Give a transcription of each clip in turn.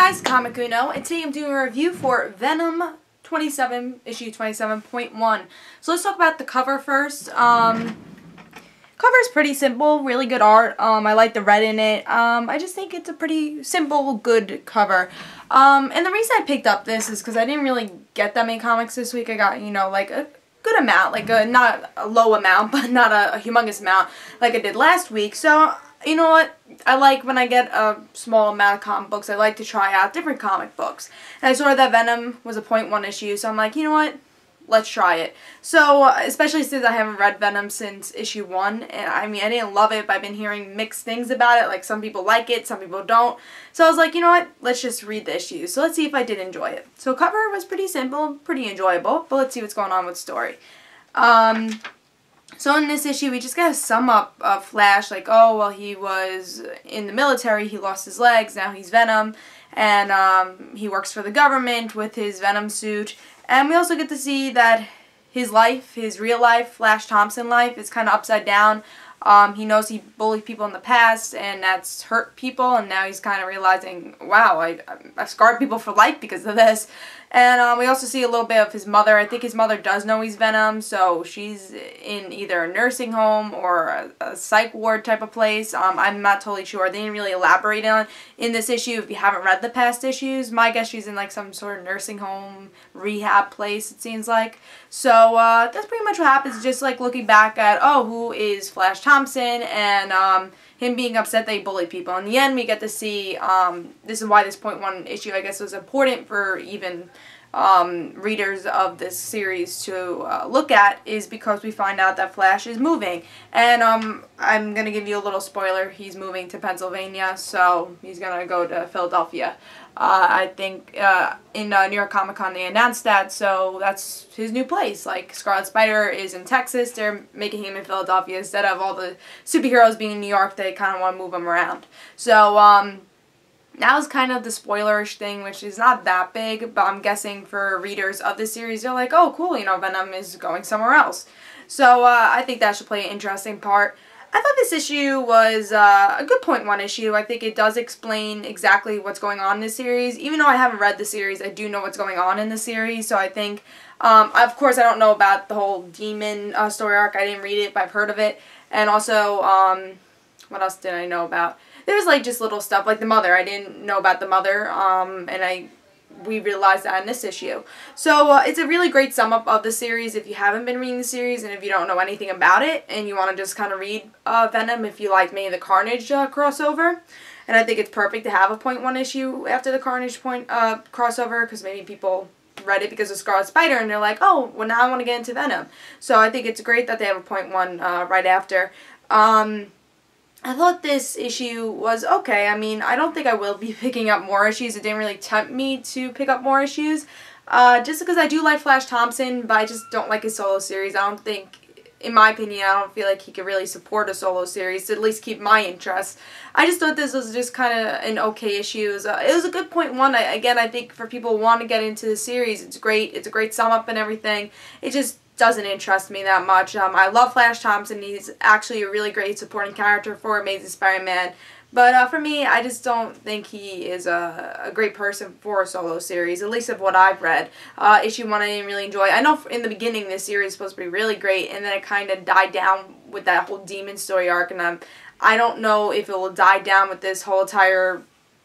guys, Comic Uno, and today I'm doing a review for Venom 27, issue 27.1. So let's talk about the cover first. Cover is pretty simple, really good art. I like the red in it. I just think it's a pretty simple, good cover. And the reason I picked up this is because I didn't really get that many comics this week. I got, like a good amount, like not a low amount, but not a humongous amount like I did last week. So, you know what? I like when I get a small amount of comic books, I like to try out different comic books. And I saw that Venom was a .1 issue, so I'm like, you know what? Let's try it. So, especially since I haven't read Venom since issue 1, and I mean, I didn't love it, but I've been hearing mixed things about it. Like, some people like it, some people don't. So I was like, you know what? Let's just read the issue. So let's see if I did enjoy it. So cover was pretty simple, pretty enjoyable, but let's see what's going on with the story. So in this issue, we just got to sum up Flash, like, oh, well, he was in the military, he lost his legs, now he's Venom, and he works for the government with his Venom suit. And we also get to see that his life, his real life, Flash Thompson life, is kind of upside down. He knows he bullied people in the past, and that's hurt people, and now he's kind of realizing, wow, I've scarred people for life because of this. And we also see a little bit of his mother. I think his mother does know he's Venom, so she's in either a nursing home or a psych ward type of place. I'm not totally sure. They didn't really elaborate on in this issue. If you haven't read the past issues, my guess she's in like some sort of nursing home, rehab place, it seems like. So that's pretty much what happens, just like looking back at, oh, who is Flash Thompson, and him being upset that he bullied people. In the end, we get to see, this is why this .1 issue, I guess, was important for even readers of this series to look at, is because we find out that Flash is moving. And I'm going to give you a little spoiler. He's moving to Pennsylvania, so he's going to go to Philadelphia. I think in New York Comic Con they announced that, so that's his new place. Like, Scarlet Spider is in Texas, they're making him in Philadelphia. Instead of all the superheroes being in New York, they kind of want to move him around. So, that was kind of the spoilerish thing, which is not that big, but I'm guessing for readers of this series, they're like, oh, cool, Venom is going somewhere else. So, I think that should play an interesting part. I thought this issue was a good .1 issue. I think it does explain exactly what's going on in this series. Even though I haven't read the series, I do know what's going on in the series. So I think, of course, I don't know about the whole demon story arc. I didn't read it, but I've heard of it. And also, what else did I know about? There's like just little stuff, like the mother. I didn't know about the mother, and we realized that in this issue. So it's a really great sum up of the series if you haven't been reading the series, and if you don't know anything about it and you want to just kind of read Venom if you like maybe the Carnage crossover. And I think it's perfect to have a .1 issue after the Carnage crossover, because maybe people read it because of Scarlet Spider and they're like, oh, well, now I want to get into Venom. So I think it's great that they have a .1 right after. I thought this issue was okay. I mean, I don't think I will be picking up more issues. It didn't really tempt me to pick up more issues. Just because I do like Flash Thompson, but I just don't like his solo series. I don't think, in my opinion, I don't feel like he could really support a solo series to at least keep my interest. I just thought this was just kind of an okay issue. It was a good .1. Again, I think for people who want to get into the series, it's great. It's a great sum up and everything. It just doesn't interest me that much. I love Flash Thompson. He's actually a really great supporting character for Amazing Spider-Man. But for me, I just don't think he is a great person for a solo series, at least of what I've read. Issue 1 I didn't really enjoy. I know in the beginning this series was supposed to be really great, and then it kind of died down with that whole demon story arc, and I don't know if it will die down with this whole entire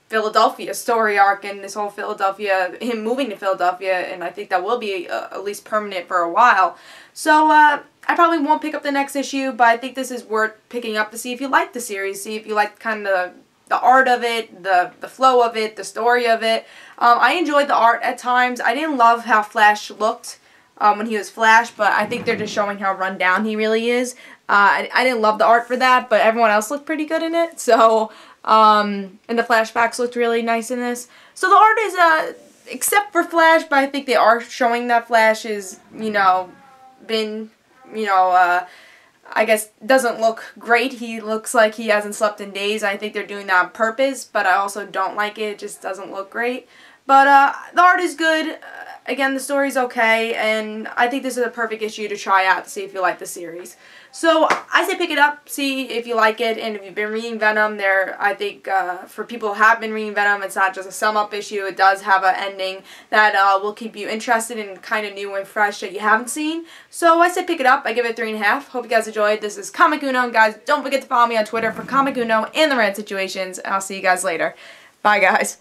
Philadelphia story arc and this whole him moving to Philadelphia, and I think that will be at least permanent for a while. So I probably won't pick up the next issue, but I think this is worth picking up to see if you like the series, see if you like kind of the art of it, the flow of it, the story of it. I enjoyed the art at times. I didn't love how Flash looked when he was Flash, but I think they're just showing how run down he really is. I didn't love the art for that, but everyone else looked pretty good in it, so and the flashbacks looked really nice in this. So the art is, except for Flash, but I think they are showing that Flash is, been, I guess doesn't look great. He looks like he hasn't slept in days. I think they're doing that on purpose, but I also don't like it. It just doesn't look great. But the art is good. again, the story's okay, and I think this is a perfect issue to try out to see if you like the series. So I say pick it up, see if you like it, and if you've been reading Venom, I think for people who have been reading Venom, it's not just a sum-up issue. It does have an ending that will keep you interested and kind of new and fresh that you haven't seen. So I say pick it up. I give it 3.5. Hope you guys enjoyed. This is Comic Uno, and guys, don't forget to follow me on Twitter for Comic Uno and the Rant Situations, and I'll see you guys later. Bye, guys.